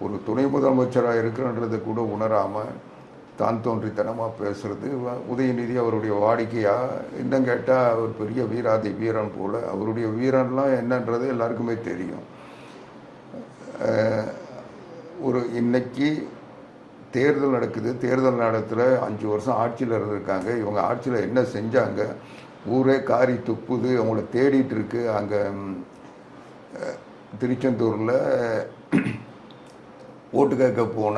ஒரு துணை முதலமைச்சராக இருக்கிறன்றது கூட உணராமல் தான் தோன்றித்தனமாக பேசுறது உதயநிதி அவருடைய வாடிக்கையாக. இன்னும் கேட்டால் அவர் பெரிய வீராதி வீரன் போல். அவருடைய வீரன்லாம் என்னன்றது எல்லாருக்குமே தெரியும். ஒரு இன்னைக்கு தேர்தல் நடக்குது. தேர்தல் நேரத்தில் 5 வருஷம் ஆட்சியில் இருந்திருக்காங்க. இவங்க ஆட்சியில் என்ன செஞ்சாங்க? ஊரே காரி துப்புது, அவங்கள தேடிட்டு இருக்கு. அங்கே திருச்செந்தூரில் ஓட்டு கேட்க போன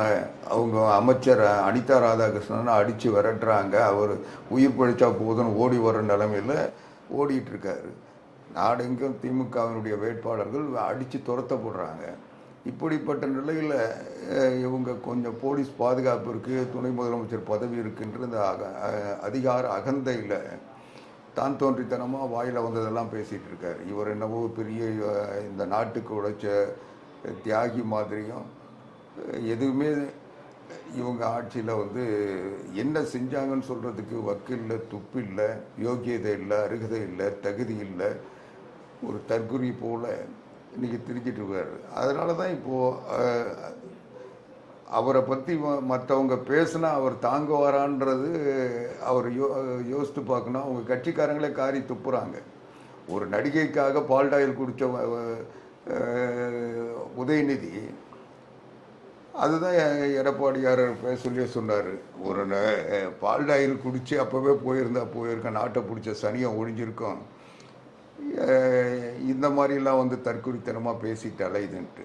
அவங்க அமைச்சர் அனிதா ராதாகிருஷ்ணனை அடித்து விரட்டுறாங்க. அவர் உயிர் பழிச்சா போதுன்னு ஓடி வர நிலைமையில் ஓடிட்டு இருக்காரு. நாடெங்கும் திமுகவினுடைய வேட்பாளர்கள் அடித்து துரத்தப்படுறாங்க. இப்படிப்பட்ட நிலையில் இவங்க கொஞ்சம் போலீஸ் பாதுகாப்பு இருக்குது, துணை முதலமைச்சர் பதவி இருக்குன்ற இந்த அதிகார அகந்தையில் தான் தோன்றித்தனமாக வாயில் வந்ததெல்லாம் பேசிகிட்டு இருக்கார். இவர் என்னவோ பெரிய இந்த நாட்டுக்கு உழைச்ச தியாகி மாதிரியும் எதுவுமே இவங்க ஆட்சியில் என்ன செஞ்சாங்கன்னு சொல்கிறதுக்கு வக்கில்லை, துப்பில்லை, யோக்கியதை இல்லை, அருகதை இல்லை, தகுதி இல்லை. ஒரு தற்குறி போல் இன்றைக்கி திரிச்சிட்டு இருக்காரு. அதனால தான் இப்போது அவரை பற்றி மற்றவங்க பேசுனா அவர் தாங்குவாரான்றது அவர் யோசித்து பார்க்கணும். அவங்க கட்சிக்காரங்களே காரி துப்புறாங்க. ஒரு நடிகைக்காக பால்டாயில் குடித்த உதயநிதி அதுதான் எடப்பாடியார் சொல்லியே சொன்னார். ஒரு பால்டாயில் குடித்து அப்போவே போயிருக்க நாட்டை பிடிச்ச சனியை ஒழிஞ்சிருக்கோம். இந்த மாதிரிலாம் தற்குறித்தனமாக பேசிட்டு அலையுதுன்ட்டு